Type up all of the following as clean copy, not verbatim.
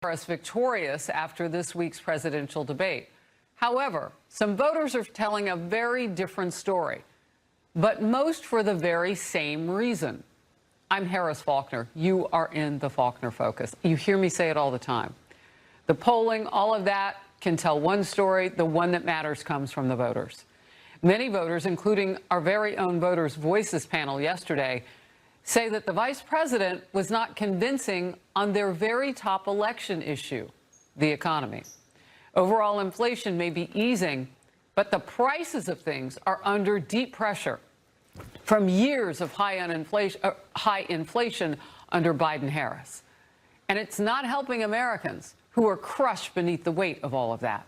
Harris victorious after this week's presidential debate. However, some voters are telling a very different story, but most for the very same reason. I'm Harris Faulkner. You are in the Faulkner Focus. You hear me say it all the time. The polling, all of that can tell one story. The one that matters comes from the voters. Many voters, including our very own Voters' Voices panel yesterday, say that the vice president was not convincing on their very top election issue, the economy. Overall inflation may be easing, but the prices of things are under deep pressure from years of high inflation under Biden-Harris. And it's not helping Americans who are crushed beneath the weight of all of that.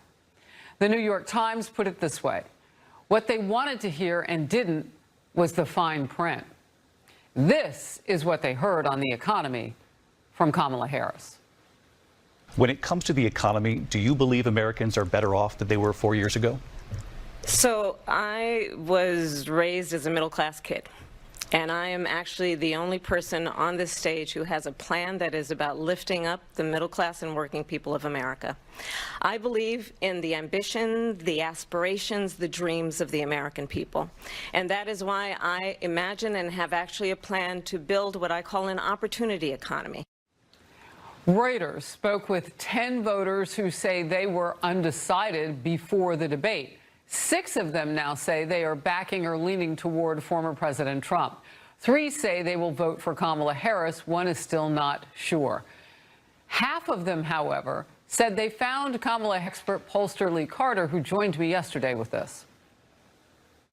The New York Times put it this way: what they wanted to hear and didn't was the fine print. This is what they heard on the economy from Kamala Harris. When it comes to the economy, do you believe Americans are better off than they were 4 years ago? So I was raised as a middle-class kid, and I am actually the only person on this stage who has a plan that is about lifting up the middle class and working people of America. I believe in the ambition, the aspirations, the dreams of the American people. And that is why I imagine and have actually a plan to build what I call an opportunity economy. Reuters spoke with 10 voters who say they were undecided before the debate. 6 of them now say they are backing or leaning toward former President Trump. 3 say they will vote for Kamala Harris. 1 is still not sure. Half of them, however, said they found Kamala expert pollster Lee Carter, who joined me yesterday with this.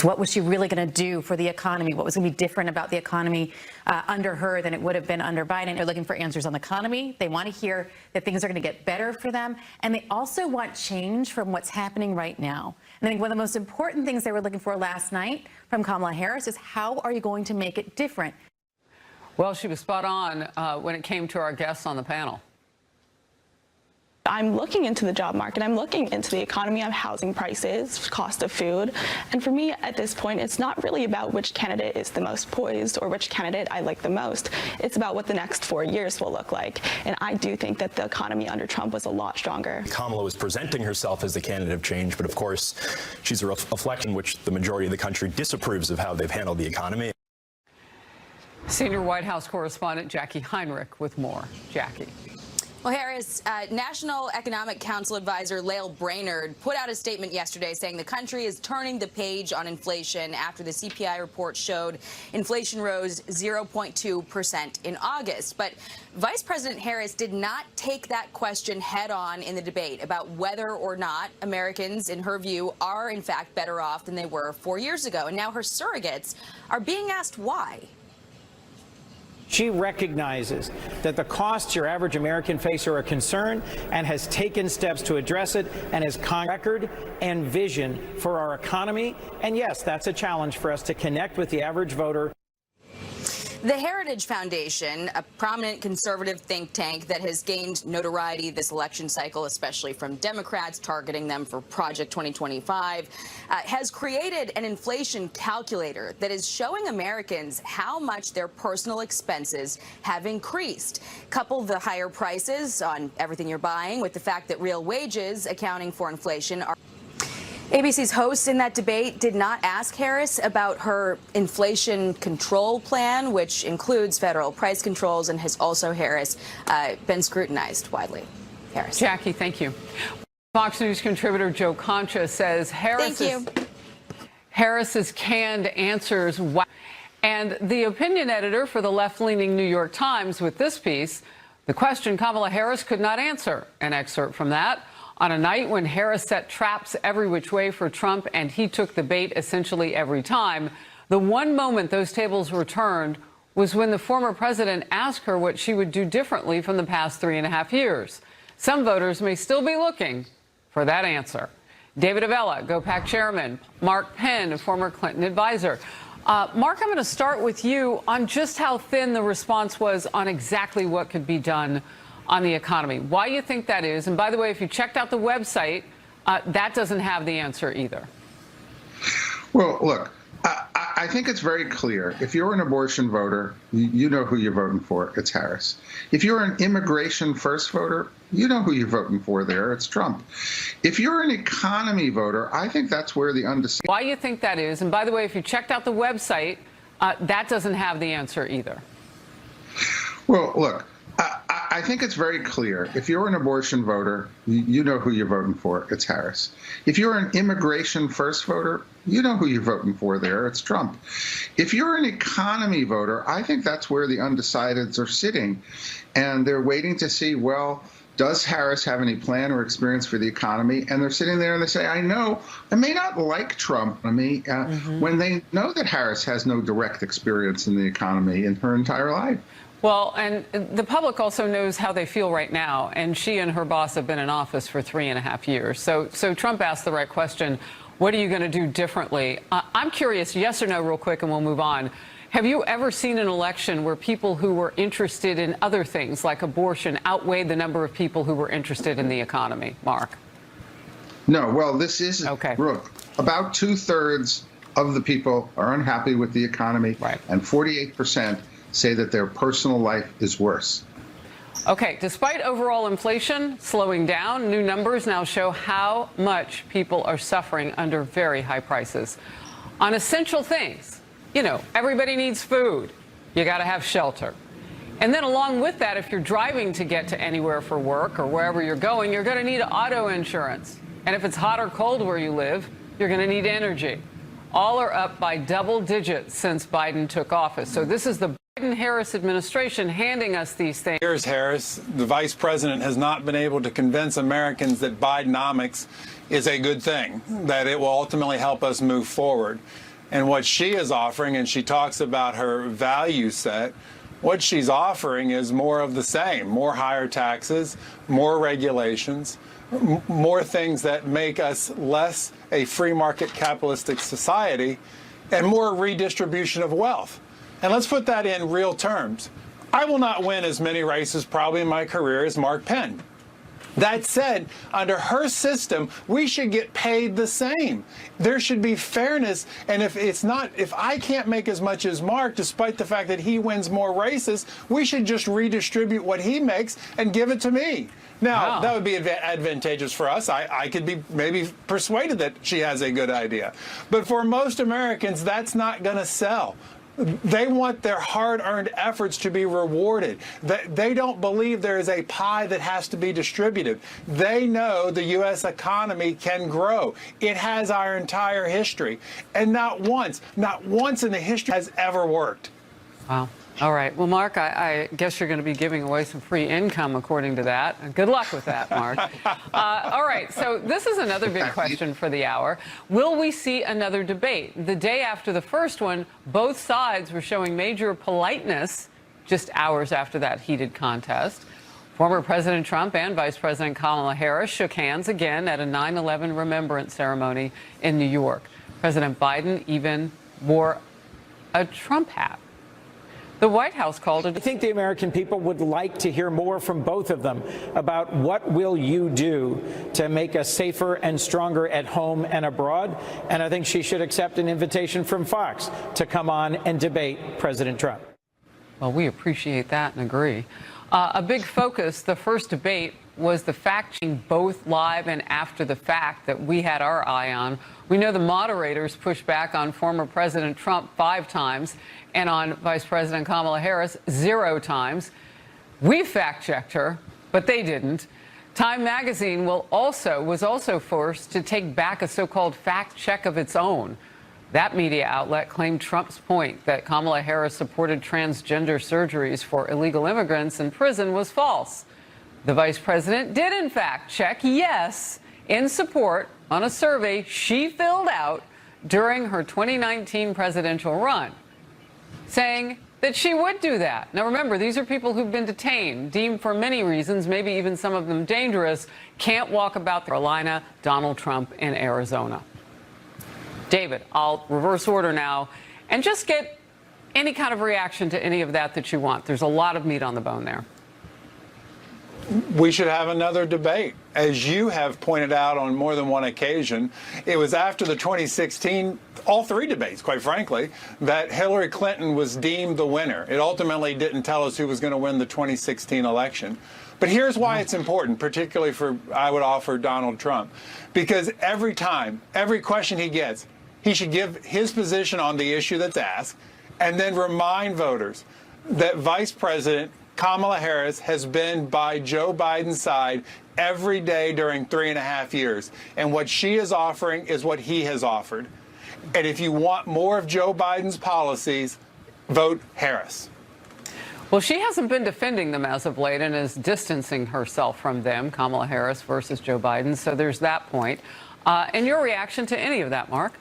What was she really going to do for the economy? What was going to be different about the economy under her than it would have been under Biden? They're looking for answers on the economy. They want to hear that things are going to get better for them. And they also want change from what's happening right now. And I think one of the most important things they were looking for last night from Kamala Harris is, how are you going to make it different? Well, she was spot on when it came to our guests on the panel. I'm looking into the job market, I'm looking into the economy of housing prices, cost of food, and for me at this point, it's not really about which candidate is the most poised or which candidate I like the most. It's about what the next 4 years will look like, and I do think that the economy under Trump was a lot stronger. Kamala was presenting herself as the candidate of change, but of course, she's a reflection which the majority of the country disapproves of how they've handled the economy. Senior White House correspondent Jackie Heinrich with more. Jackie. Well, Harris, National Economic Council advisor Lael Brainerd put out a statement yesterday saying the country is turning the page on inflation after the CPI report showed inflation rose 0.2% in August. But Vice President Harris did not take that question head on in the debate about whether or not Americans, in her view, are in fact better off than they were 4 years ago. And now her surrogates are being asked why. She recognizes that the costs your average American face are a concern and has taken steps to address it and has record and vision for our economy. And yes, that's a challenge for us to connect with the average voter. The Heritage Foundation, a prominent conservative think tank that has gained notoriety this election cycle, especially from Democrats targeting them for Project 2025, has created an inflation calculator that is showing Americans how much their personal expenses have increased. Couple the higher prices on everything you're buying with the fact that real wages accounting for inflation are. ABC's host in that debate did not ask Harris about her inflation control plan, which includes federal price controls and has also, Harris, been scrutinized widely. Harris. Jackie, thank you. Fox News contributor Joe Concha says Harris's canned answers. And the opinion editor for the left-leaning New York Times with this piece, the question Kamala Harris could not answer. An excerpt from that. On a night when Harris set traps every which way for Trump and he took the bait essentially every time, the one moment those tables were turned was when the former president asked her what she would do differently from the past 3.5 years. Some voters may still be looking for that answer. David Avella, GOPAC chairman, Mark Penn, a former Clinton advisor. Mark, I'm going to start with you on just how thin the response was on exactly what could be done on the economy. Why you think that is? And by the way, if you checked out the website, that doesn't have the answer either. Well, look, I think it's very clear. If you're an abortion voter, you know who you're voting for. It's Harris. If you're an immigration first voter, you know who you're voting for there. It's Trump. If you're an economy voter, I think that's where the undecided. Why you think that is? And by the way, if you checked out the website, that doesn't have the answer either. Well, look, I think it's very clear. If you're an abortion voter, you know who you're voting for. It's Harris. If you're an immigration first voter, you know who you're voting for there. It's Trump. If you're an economy voter, I think that's where the undecideds are sitting. And they're waiting to see, well, does Harris have any plan or experience for the economy? And they're sitting there and they say, I may not like Trump when they know that Harris has no direct experience in the economy in her entire life. Well, and the public also knows how they feel right now, and she and her boss have been in office for 3.5 years. So Trump asked the right question. What are you going to do differently? I'm curious, yes or no, real quick, and we'll move on. Have you ever seen an election where people who were interested in other things like abortion outweighed the number of people who were interested in the economy? Mark? No. Well, this is okay. Brooke, about 2/3 of the people are unhappy with the economy, right, and 48% say that their personal life is worse. Okay, despite overall inflation slowing down, new numbers now show how much people are suffering under very high prices. On essential things, everybody needs food. You got to have shelter. And then along with that, if you're driving to get to anywhere for work or wherever you're going, you're going to need auto insurance. And if it's hot or cold where you live, you're going to need energy. All are up by double digits since Biden took office. So this is the Biden-Harris administration handing us these things. Here's Harris. The vice president has not been able to convince Americans that Bidenomics is a good thing, that it will ultimately help us move forward. And what she is offering, and she talks about her value set, what she's offering is more of the same, more higher taxes, more regulations, more things that make us less a free market capitalistic society, and more redistribution of wealth. And let's put that in real terms. I will not win as many races probably in my career as Mark Penn. That said, under her system, we should get paid the same. There should be fairness. And if I can't make as much as Mark, despite the fact that he wins more races, we should just redistribute what he makes and give it to me. Now, that would be advantageous for us. I could be maybe persuaded that she has a good idea. But for most Americans, that's not going to sell. They want their hard-earned efforts to be rewarded. They don't believe there is a pie that has to be distributed. They know the U.S. economy can grow. It has our entire history. And not once in the history has ever worked. Wow. All right. Well, Mark, I guess you're going to be giving away some free income according to that. Good luck with that, Mark. All right. So this is another big question for the hour. Will we see another debate? The day after the first one, both sides were showing major politeness just hours after that heated contest. Former President Trump and Vice President Kamala Harris shook hands again at a 9/11 remembrance ceremony in New York. President Biden even wore a Trump hat. The White House called it. I think the American people would like to hear more from both of them about what will you do to make us safer and stronger at home and abroad. And I think she should accept an invitation from Fox to come on and debate President Trump. Well, we appreciate that and agree. A big focus, the first debate, was the fact-checking both live and after the fact that we had our eye on. We know the moderators pushed back on former President Trump 5 times and on Vice President Kamala Harris 0 times. We fact-checked her, but they didn't. Time magazine was also forced to take back a so-called fact check of its own. That media outlet claimed Trump's point that Kamala Harris supported transgender surgeries for illegal immigrants in prison was false. The vice president did, in fact, check yes in support on a survey she filled out during her 2019 presidential run, saying that she would do that. Now, remember, these are people who've been detained, deemed for many reasons, maybe even some of them dangerous, can't walk about Carolina, Donald Trump in Arizona. David, I'll reverse order now and just get any kind of reaction to any of that you want. There's a lot of meat on the bone there. we should have another debate. As you have pointed out on more than one occasion, it was after the 2016, all three debates, quite frankly, that Hillary Clinton was deemed the winner. It ultimately didn't tell us who was going to win the 2016 election. But here's why it's important, particularly for, I would offer, Donald Trump. Because every time, every question he gets, he should give his position on the issue that's asked, and then remind voters that Vice President Kamala Harris has been by Joe Biden's side every day during 3.5 years. And what she is offering is what he has offered. And if you want more of Joe Biden's policies, vote Harris. Well, she hasn't been defending them as of late and is distancing herself from them, Kamala Harris versus Joe Biden. So there's that point. And your reaction to any of that, Mark?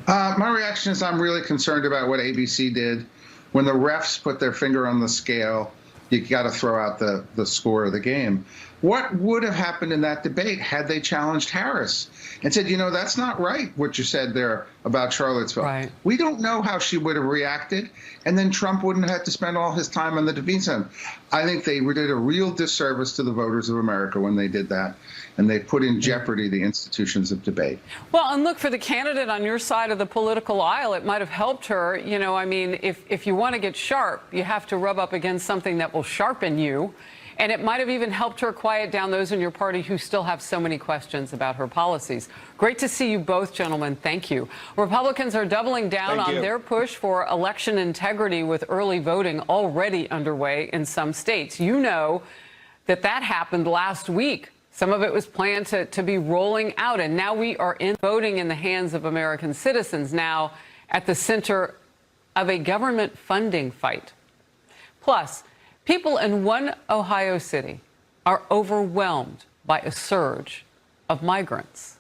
My reaction is I'm really concerned about what ABC did. When the refs put their finger on the scale, you got to throw out the score of the game. What would have happened in that debate had they challenged Harris and said, you know, that's not right, what you said there about Charlottesville. Right. We don't know how she would have reacted, and then Trump wouldn't have had to spend all his time on the defense end. I think they did a real disservice to the voters of America when they did that, and they put in jeopardy the institutions of debate. Well, and look, for the candidate on your side of the political aisle, it might have helped her. You know, I mean, if you want to get sharp, you have to rub up against something that will sharpen you. And it might have even helped her quiet down those in your party who still have so many questions about her policies. Great to see you both, gentlemen. Thank you. Republicans are doubling down on their push for election integrity with early voting already underway in some states. You know that happened last week. Some of it was planned to be rolling out, and now we are in voting in the hands of American citizens now at the center of a government funding fight. Plus, people in one Ohio city are overwhelmed by a surge of migrants.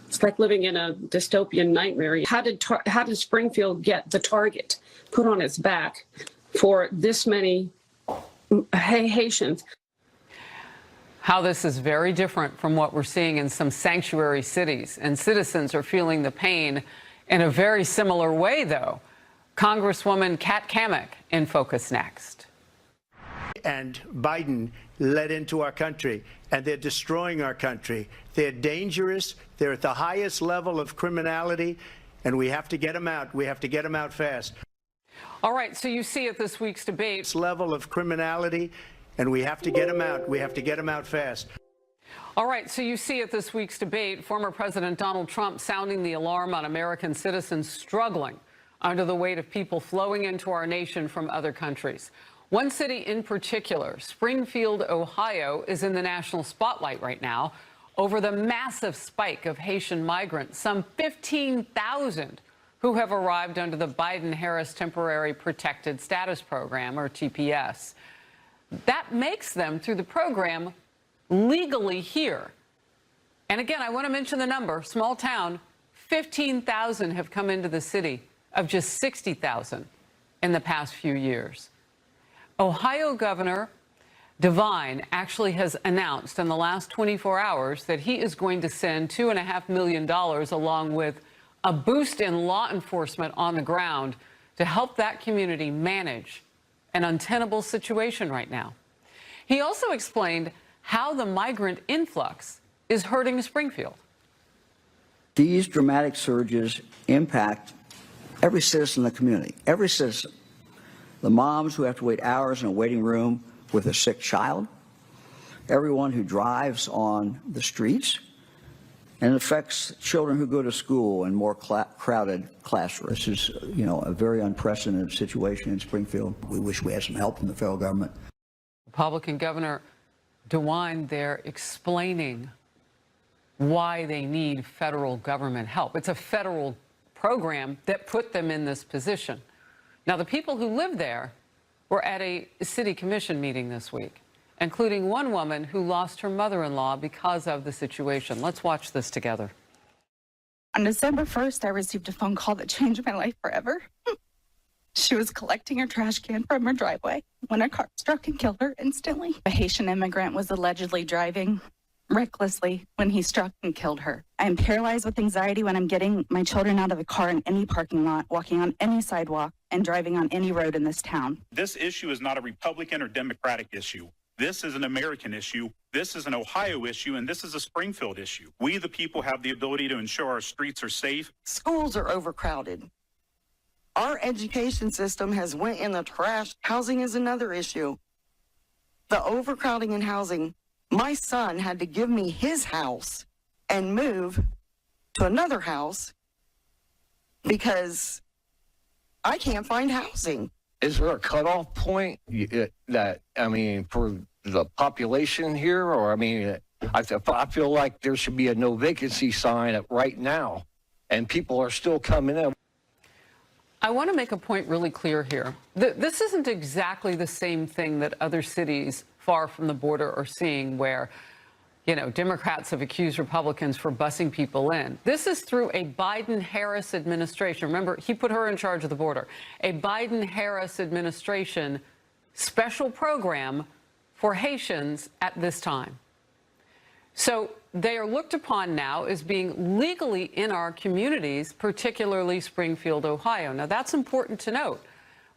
It's like living in a dystopian nightmare. How did Springfield get the target put on its back for this many Haitians? How this is very different from what we're seeing in some sanctuary cities, and citizens are feeling the pain in a very similar way, though. Congresswoman Kat Cammack in Focus Next. And Biden led into our country, and they're destroying our country. They're dangerous. They're at the highest level of criminality, and we have to get them out. We have to get them out fast. All right, so you see at this week's debate. This level of criminality, and we have to get them out. We have to get them out fast. All right, so you see at this week's debate, former President Donald Trump sounding the alarm on American citizens struggling under the weight of people flowing into our nation from other countries. One city in particular, Springfield, Ohio, is in the national spotlight right now over the massive spike of Haitian migrants, some 15,000 who have arrived under the Biden-Harris Temporary Protected Status Program, or TPS. That makes them, through the program, legally here. And again, I want to mention the number, small town, 15,000 have come into the city of just 60,000 in the past few years. Ohio Governor DeWine actually has announced in the last 24 hours that he is going to send $2.5 million along with a boost in law enforcement on the ground to help that community manage an untenable situation right now. He also explained how the migrant influx is hurting Springfield. These dramatic surges impact every citizen in the community, every citizen. The moms who have to wait hours in a waiting room with a sick child, everyone who drives on the streets, and it affects children who go to school in more crowded classrooms. This is, a very unprecedented situation in Springfield. We wish we had some help from the federal government. Republican Governor DeWine there explaining why they need federal government help. It's a federal program that put them in this position. Now, the people who live there were at a city commission meeting this week, including one woman who lost her mother-in-law because of the situation. Let's watch this together. On December 1st, I received a phone call that changed my life forever. She was collecting her trash can from her driveway when a car struck and killed her instantly. A Haitian immigrant was allegedly driving recklessly when he struck and killed her. I am paralyzed with anxiety when I'm getting my children out of the car in any parking lot, walking on any sidewalk, and driving on any road in this town. This issue is not a Republican or Democratic issue. This is an American issue. This is an Ohio issue, and this is a Springfield issue. We, the people, have the ability to ensure our streets are safe. Schools are overcrowded. Our education system has went in the trash. Housing is another issue. The overcrowding in housing, my son had to give me his house and move to another house because I can't find housing. Is there a cutoff point that, I mean, for the population here? Or, I mean, I feel like there should be a no vacancy sign right now, and people are still coming in. I want to make a point really clear here. This isn't exactly the same thing that other cities far from the border are seeing, where, you know, Democrats have accused Republicans for busing people in. This is through a Biden-Harris administration. Remember, he put her in charge of the border. A Biden-Harris administration special program for Haitians at this time. So they are looked upon now as being legally in our communities, particularly Springfield, Ohio. Now, that's important to note,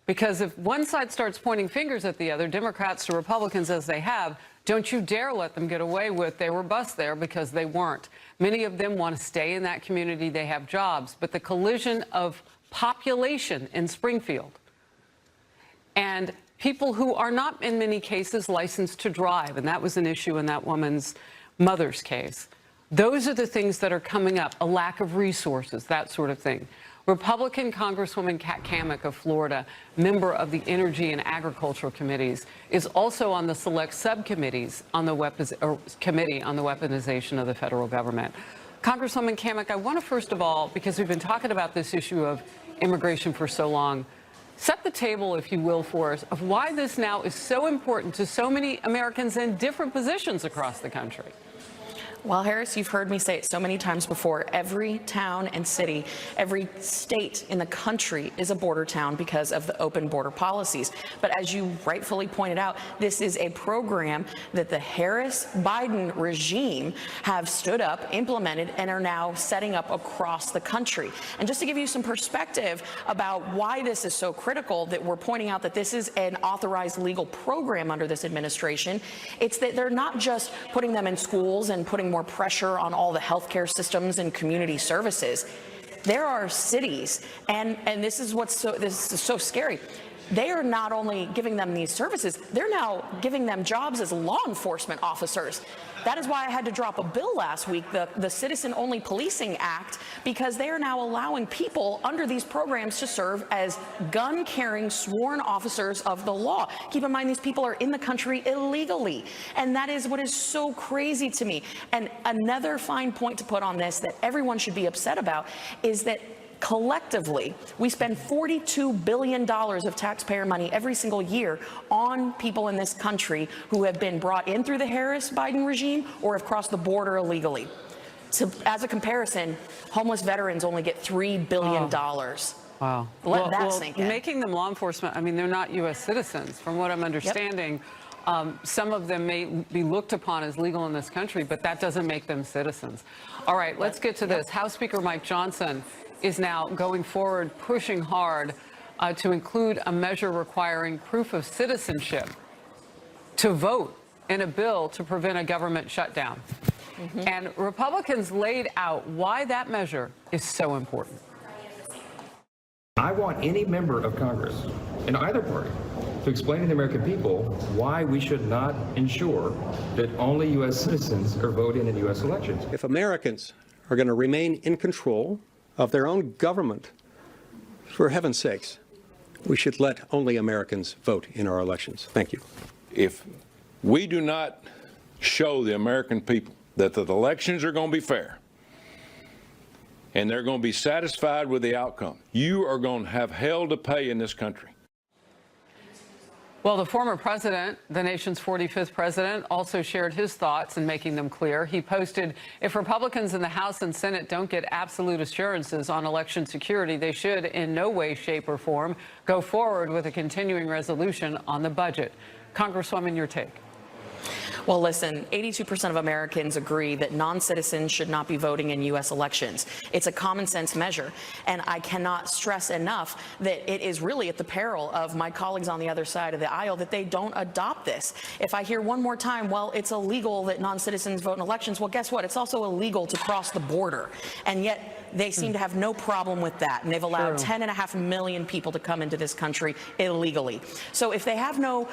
because if one side starts pointing fingers at the other, Democrats to Republicans as they have, don't you dare let them get away with they were bused there, because they weren't. Many of them want to stay in that community. They have jobs. But the collision of population in Springfield and people who are not, in many cases, licensed to drive, and that was an issue in that woman's mother's case. Those are the things that are coming up, a lack of resources, that sort of thing. Republican Congresswoman Kat Cammack of Florida, member of the Energy and Agricultural Committees, is also on the select subcommittees on the committee on the weaponization of the federal government. Congresswoman Cammack, I want to first of all, because we've been talking about this issue of immigration for so long, set the table, if you will, for us of why this now is so important to so many Americans in different positions across the country. Well, Harris, you've heard me say it so many times before. Every town and city, every state in the country is a border town because of the open border policies. But as you rightfully pointed out, this is a program that the Harris-Biden regime have stood up, implemented, and are now setting up across the country. And just to give you some perspective about why this is so critical, that we're pointing out that this is an authorized legal program under this administration, it's that they're not just putting them in schools and putting more pressure on all the healthcare systems and community services. There are cities, and this is so scary. They are not only giving them these services, they're now giving them jobs as law enforcement officers. That is why I had to drop a bill last week, the Citizen-Only Policing Act, because they are now allowing people under these programs to serve as gun-carrying sworn officers of the law. Keep in mind, these people are in the country illegally, and that is what is so crazy to me. And another fine point to put on this that everyone should be upset about is that collectively, we spend $42 billion of taxpayer money every single year on people in this country who have been brought in through the Harris-Biden regime or have crossed the border illegally. So, as a comparison, homeless veterans only get $3 billion. Wow. Let that sink in. Making them law enforcement, I mean, they're not U.S. citizens. From what I'm understanding, some of them may be looked upon as legal in this country, but that doesn't make them citizens. All right, let's get to this. House Speaker Mike Johnson is now going forward, pushing hard to include a measure requiring proof of citizenship to vote in a bill to prevent a government shutdown. And Republicans laid out why that measure is so important. I want any member of Congress in either party to explain to the American people why we should not ensure that only U.S. citizens are voting in U.S. elections. If Americans are going to remain in control of their own government, for heaven's sakes, we should let only Americans vote in our elections. Thank you. If we do not show the American people that the elections are going to be fair and they're going to be satisfied with the outcome, you are going to have hell to pay in this country. Well, the former president, the nation's 45th president, also shared his thoughts in making them clear. He posted, if Republicans in the House and Senate don't get absolute assurances on election security, they should in no way, shape, or form go forward with a continuing resolution on the budget. Congresswoman, your take. Well, listen, 82% of Americans agree that non-citizens should not be voting in U.S. elections. It's a common sense measure, and I cannot stress enough that it is really at the peril of my colleagues on the other side of the aisle that they don't adopt this. If I hear one more time, well, it's illegal that non-citizens vote in elections, well, guess what? It's also illegal to cross the border, and yet they seem to have no problem with that, and they've allowed 10.5 million people to come into this country illegally. So if they have no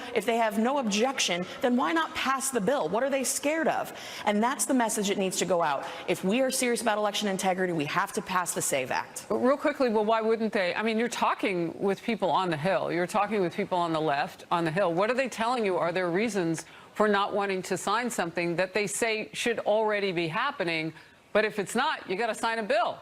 objection, then why not pass the bill? What are they scared of? And that's the message that needs to go out. If we are serious about election integrity, we have to pass the SAVE Act. But real quickly, well, why wouldn't they? I mean, you're talking with people on the Hill. You're talking with people on the left on the Hill. What are they telling you? Are there reasons for not wanting to sign something that they say should already be happening? But if it's not, you got to sign a bill.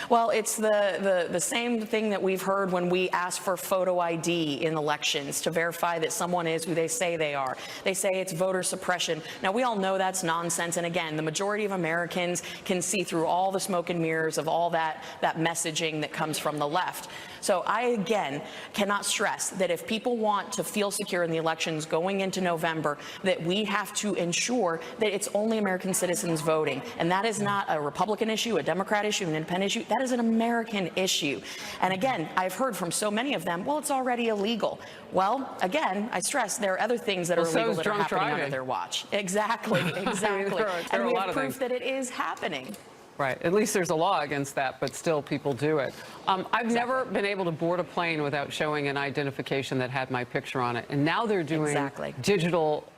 Well, it's the same thing that we've heard when we ask for photo ID in elections to verify that someone is who they say they are. They say it's voter suppression. Now, we all know that's nonsense. And again, the majority of Americans can see through all the smoke and mirrors of all that messaging that comes from the left. So I, again, cannot stress that if people want to feel secure in the elections going into November, that we have to ensure that it's only American citizens voting. And that is not a Republican issue, a Democrat issue, an independent issue. That is an American issue. And again, I've heard from so many of them, well, it's already illegal. Well, again, I stress there are other things that are illegal that are happening under their watch. Exactly, exactly. And we have proof that it is happening. Right. At least there's a law against that, but still people do it. I've never been able to board a plane without showing an identification that had my picture on it. And now they're doing digital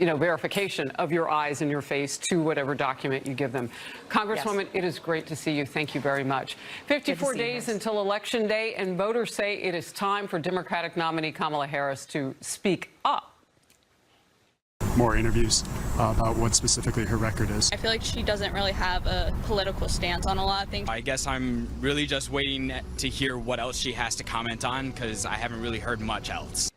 verification of your eyes and your face to whatever document you give them. Congresswoman, it is great to see you. Thank you very much. 54 days until Election Day, and voters say it is time for Democratic nominee Kamala Harris to speak up. More interviews about what specifically her record is. I feel like she doesn't really have a political stance on a lot of things. I guess I'm really just waiting to hear what else she has to comment on, because I haven't really heard much else.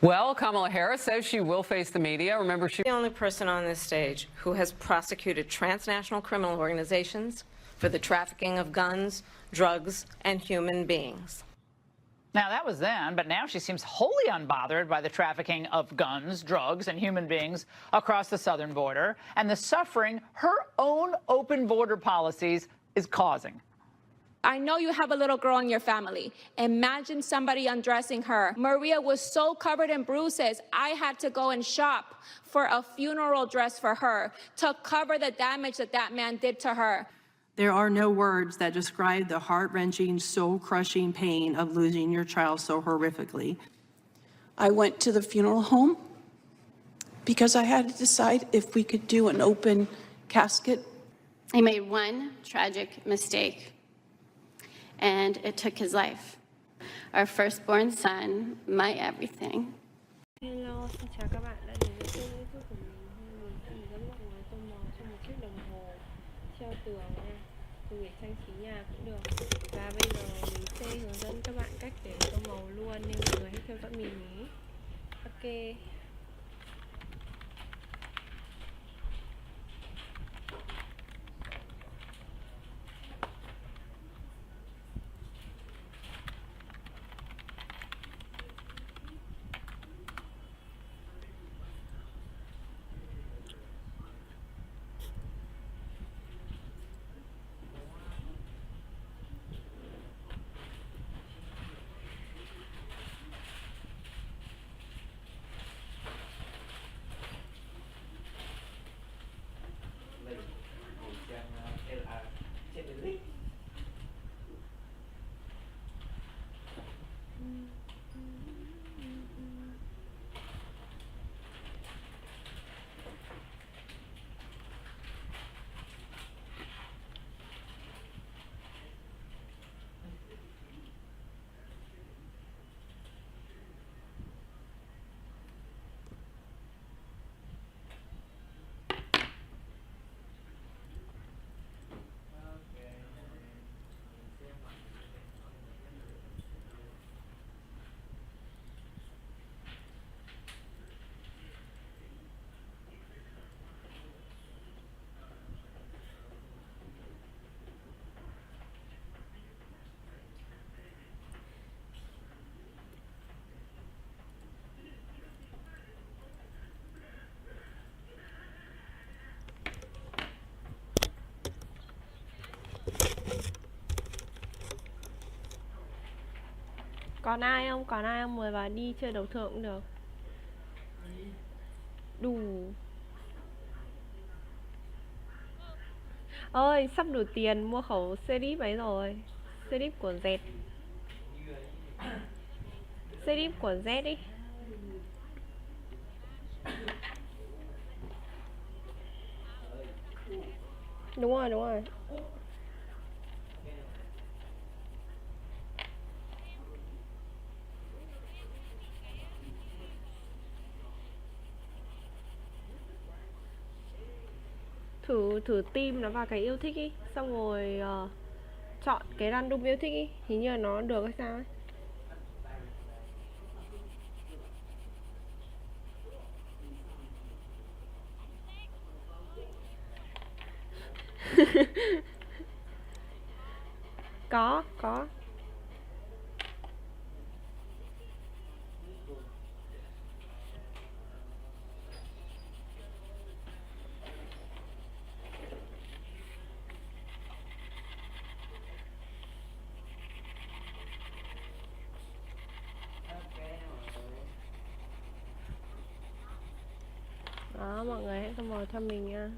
Well, Kamala Harris says she will face the media. Remember, she's the only person on this stage who has prosecuted transnational criminal organizations for the trafficking of guns, drugs, and human beings. Now, that was then, but now she seems wholly unbothered by the trafficking of guns, drugs, and human beings across the southern border and the suffering her own open border policies is causing. I know you have a little girl in your family. Imagine somebody undressing her. Maria was so covered in bruises, I had to go and shop for a funeral dress for her to cover the damage that that man did to her. There are no words that describe the heart-wrenching, soul-crushing pain of losing your child so horrifically. I went to the funeral home because I had to decide if we could do an open casket. I made one tragic mistake, and it took his life. Our firstborn son, my everything. Hello, xin chào các bạn đã đến với kênh YouTube của mình. Mình rất là ngoài tô mò trong một chiếc đồng hồ treo tường nha, dùng để trang trí nhà cũng được. Và bây giờ mình sẽ hướng dẫn các bạn cách để tô màu luôn, nên mọi người hãy theo dõi mình nhé. Ok. Còn ai không? Còn ai không? Mời vào đi chơi đấu thượng cũng được. Đủ. Ơi, sắp đủ tiền mua khẩu serif ấy rồi. Serif của Z. Serif của Z đi. Đúng rồi, đúng rồi. Thử tim nó vào cái yêu thích ý. Xong rồi chọn cái random yêu thích ý. Hình như là nó được hay sao ấy. Có. Đó, mọi người hãy comment cho mình nha.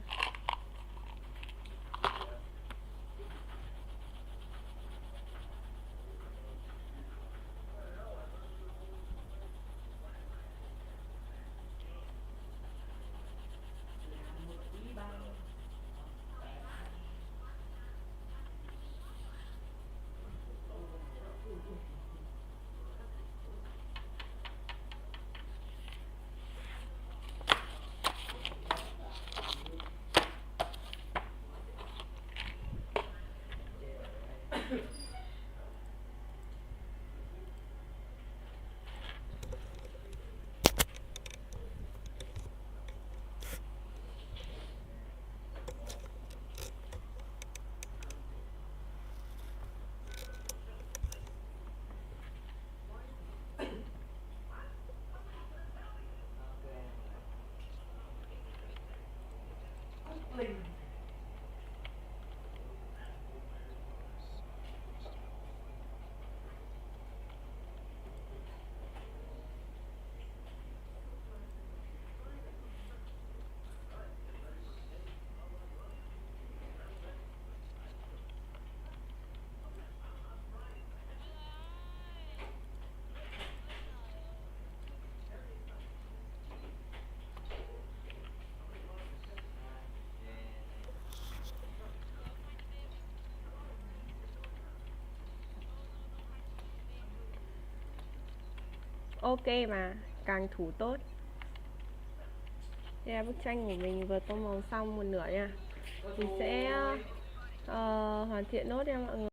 Ok mà, càng thủ tốt. Đây là bức tranh của mình vừa tô màu xong một nửa nha. Mình sẽ hoàn thiện nốt nha mọi người.